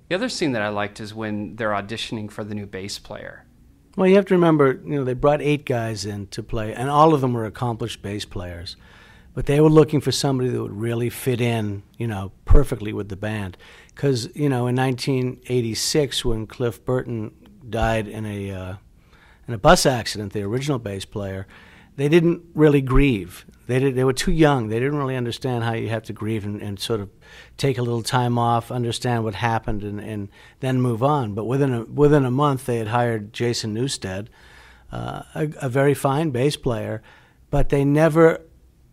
The other scene that I liked is when they're auditioning for the new bass player. Well, you have to remember, they brought 8 guys in to play, and all of them were accomplished bass players. But they were looking for somebody that would really fit in, perfectly with the band. Because, in 1986, when Cliff Burton died in a bus accident, the original bass player, they didn't really grieve. They were too young. They didn't really understand how you have to grieve and sort of take a little time off, understand what happened, and then move on. But within a month, they had hired Jason Newsted, a very fine bass player, but they never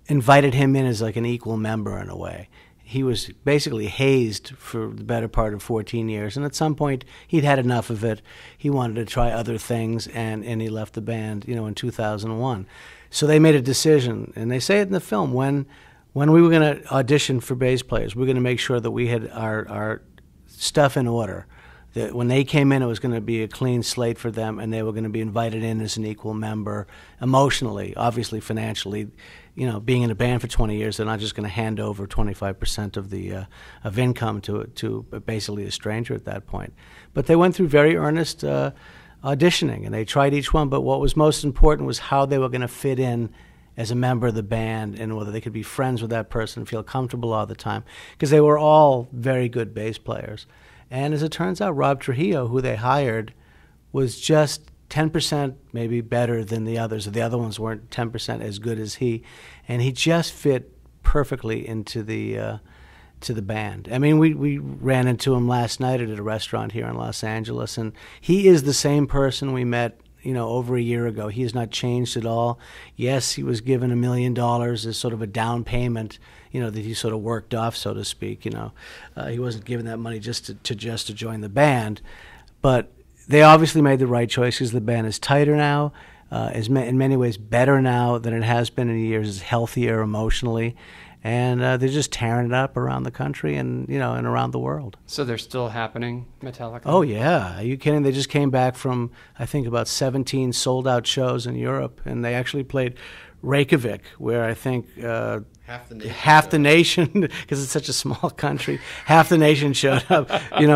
invited him in as like an equal member in a way. He was basically hazed for the better part of 14 years, and at some point he'd had enough of it. He wanted to try other things, and he left the band, in 2001. So they made a decision, and they say it in the film, when we were going to audition for bass players, we were going to make sure that we had our stuff in order. That when they came in, it was going to be a clean slate for them, and they were going to be invited in as an equal member, emotionally, obviously financially. Being in a band for 20 years, they're not just going to hand over 25% of the of income to basically a stranger at that point. But they went through very earnest auditioning, and they tried each one. But what was most important was how they were going to fit in as a member of the band, and whether they could be friends with that person, feel comfortable all the time, because they were all very good bass players. And as it turns out, Rob Trujillo, who they hired, was just 10% maybe better than the others. The other ones weren't 10% as good as he, and he just fit perfectly into the to the band. I mean, we ran into him last night at a restaurant here in Los Angeles, and he is the same person we met, over a year ago. He has not changed at all. Yes, he was given $1 million as sort of a down payment, that he sort of worked off, so to speak. He wasn't given that money just to join the band, but they obviously made the right choice because the band is tighter now, is in many ways better now than it has been in years. It's healthier emotionally, and they're just tearing it up around the country and and around the world. So they're still happening, Metallica? Oh yeah, are you kidding? They just came back from I think about 17 sold-out shows in Europe, and they actually played Reykjavik, where I think half the nation, because it's such a small country, half the nation showed up,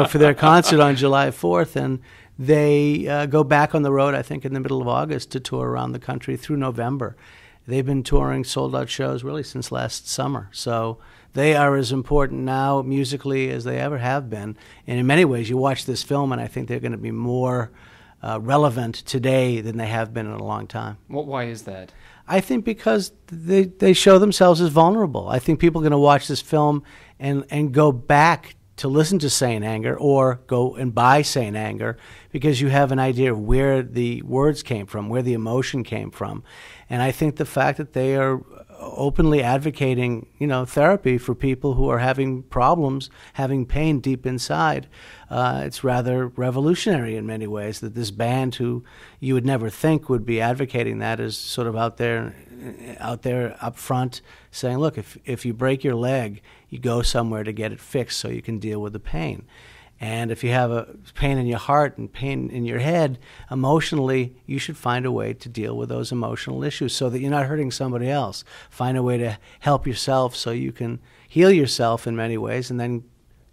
for their concert on July 4th, and they go back on the road, I think, in the middle of August to tour around the country through November. They've been touring sold-out shows really since last summer. So they are as important now musically as they ever have been. And in many ways, you watch this film, and I think they're going to be more relevant today than they have been in a long time. Why is that? I think because they show themselves as vulnerable. I think people are going to watch this film and go back to listen to Saint Anger or go and buy Saint Anger because you have an idea of where the words came from, where the emotion came from. And I think the fact that they are openly advocating, therapy for people who are having problems, having pain deep inside, it's rather revolutionary in many ways that this band, who you would never think would be advocating that, is sort of out there up front saying, look, if you break your leg, you go somewhere to get it fixed so you can deal with the pain. And if you have a pain in your heart and pain in your head, emotionally, you should find a way to deal with those emotional issues so that you're not hurting somebody else. Find a way to help yourself so you can heal yourself in many ways and then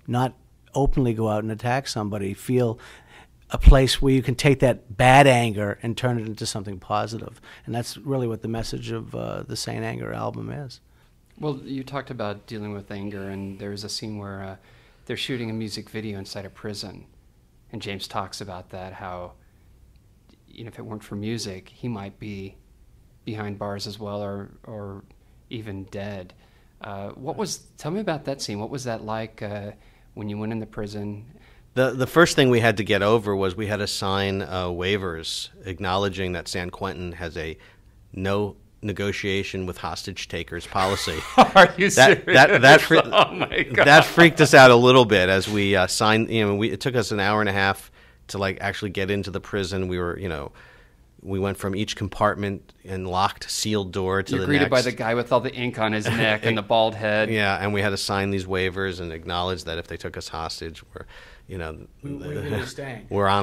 not openly go out and attack somebody. Feel a place where you can take that bad anger and turn it into something positive. And that's really what the message of the Saint Anger album is. Well, you talked about dealing with anger, and there's a scene where they're shooting a music video inside a prison, and James talks about that, how if it weren't for music, he might be behind bars as well, or even dead. Tell me about that scene. What was that like when you went in the prison? The first thing we had to get over was we had to sign waivers acknowledging that San Quentin has a no negotiation with hostage takers policy. Are you serious? Oh my God. That freaked us out a little bit as we signed. It took us an hour and a half to actually get into the prison. We were, we went from each compartment and locked, sealed door to the next. You're greeted by the guy with all the ink on his neck and the bald head. Yeah, and we had to sign these waivers and acknowledge that if they took us hostage, we're on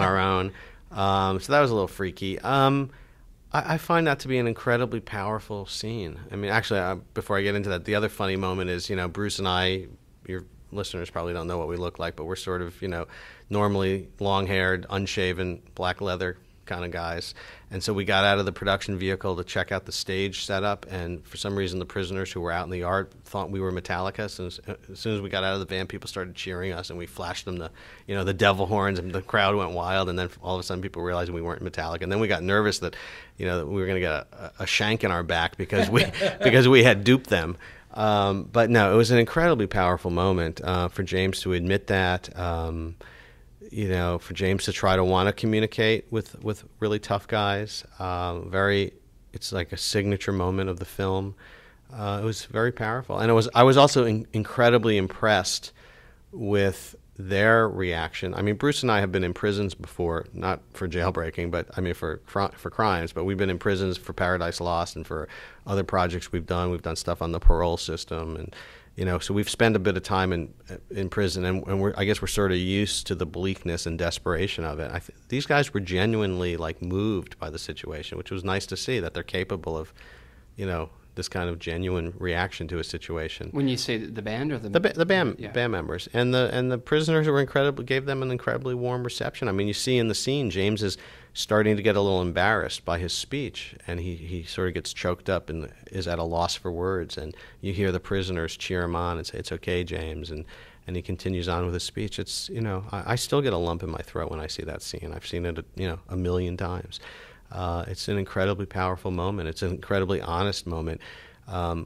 our own. So that was a little freaky. I find that to be an incredibly powerful scene. I mean, actually, before I get into that, the other funny moment is, Bruce and I, listeners probably don't know what we look like, but we're sort of, normally long-haired, unshaven, black leather kind of guys. And so we got out of the production vehicle to check out the stage setup, and for some reason the prisoners who were out in the yard thought we were Metallica. So as soon as we got out of the van, people started cheering us, and we flashed them the devil horns, and the crowd went wild. And then all of a sudden people realized we weren't Metallica. And then we got nervous that that we were going to get a shank in our back because we had duped them. But no, it was an incredibly powerful moment for James to admit that. For James to try to want to communicate with really tough guys. It's like a signature moment of the film. It was very powerful. And I was also incredibly impressed with their reaction. I mean, Bruce and I have been in prisons before, not for jailbreaking, but I mean for crimes, but we've been in prisons for Paradise Lost and for other projects we've done. We've done stuff on the parole system, and so we've spent a bit of time in prison, and I guess we're sort of used to the bleakness and desperation of it. These guys were genuinely moved by the situation, which was nice to see, that they're capable of, this kind of genuine reaction to a situation. When you say the band or the band members and the prisoners gave them an incredibly warm reception. I mean, you see in the scene, James is starting to get a little embarrassed by his speech, and he sort of gets choked up and is at a loss for words. And you hear the prisoners cheer him on and say, "It's okay, James," and he continues on with his speech. It's I still get a lump in my throat when I see that scene. I've seen it a million times. It's an incredibly powerful moment. It's an incredibly honest moment.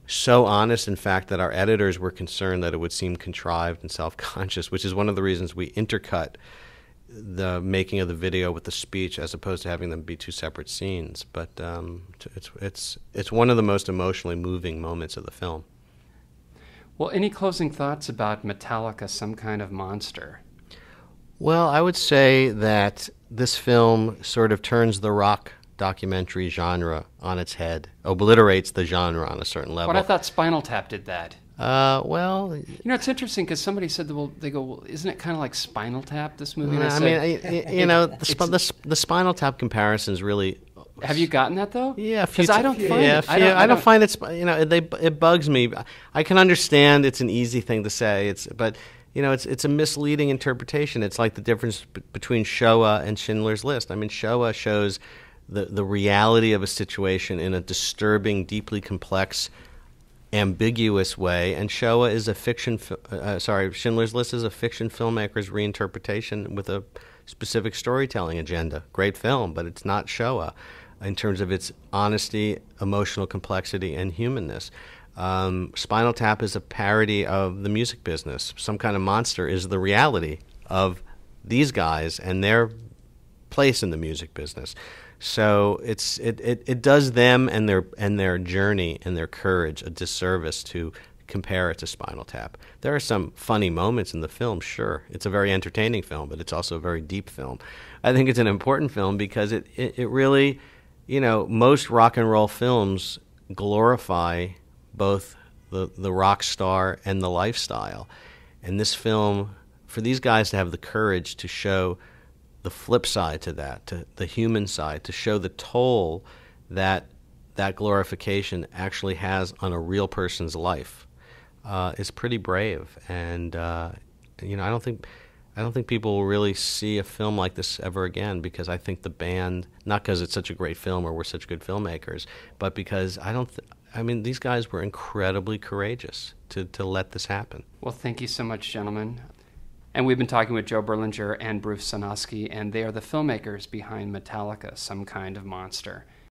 So honest, in fact, that our editors were concerned that it would seem contrived and self-conscious, which is one of the reasons we intercut the making of the video with the speech as opposed to having them be two separate scenes. But it's one of the most emotionally moving moments of the film. Well, any closing thoughts about Metallica, Some Kind of Monster? Well, I would say that this film sort of turns the rock documentary genre on its head, obliterates the genre on a certain level. But I thought Spinal Tap did that. Well... it's interesting because somebody said, well, isn't it kind of like Spinal Tap, this movie? The Spinal Tap comparisons really... Have you gotten that, though? Yeah, because I don't find it. I don't find it... it bugs me. I can understand it's an easy thing to say, but... it's a misleading interpretation. It's like the difference between Shoah and Schindler's List. I mean, Shoah shows the reality of a situation in a disturbing, deeply complex, ambiguous way, and Shoah is a fiction. Schindler's List is a fiction filmmaker's reinterpretation with a specific storytelling agenda. Great film, but it's not Shoah in terms of its honesty, emotional complexity, and humanness. Spinal Tap is a parody of the music business. Some Kind of Monster is the reality of these guys and their place in the music business. So it does them and their journey and their courage a disservice to compare it to Spinal Tap. There are some funny moments in the film, sure. It's a very entertaining film, but it's also a very deep film. I think it's an important film because it really, most rock and roll films glorify both the rock star and the lifestyle. And this film, for these guys to have the courage to show the flip side to that, to the human side, to show the toll that glorification actually has on a real person's life, is pretty brave. And I don't think people will really see a film like this ever again, because I think the band, not because it's such a great film or we're such good filmmakers, but because these guys were incredibly courageous to let this happen. Well, thank you so much, gentlemen. And we've been talking with Joe Berlinger and Bruce Sinofsky, and they are the filmmakers behind Metallica, Some Kind of Monster.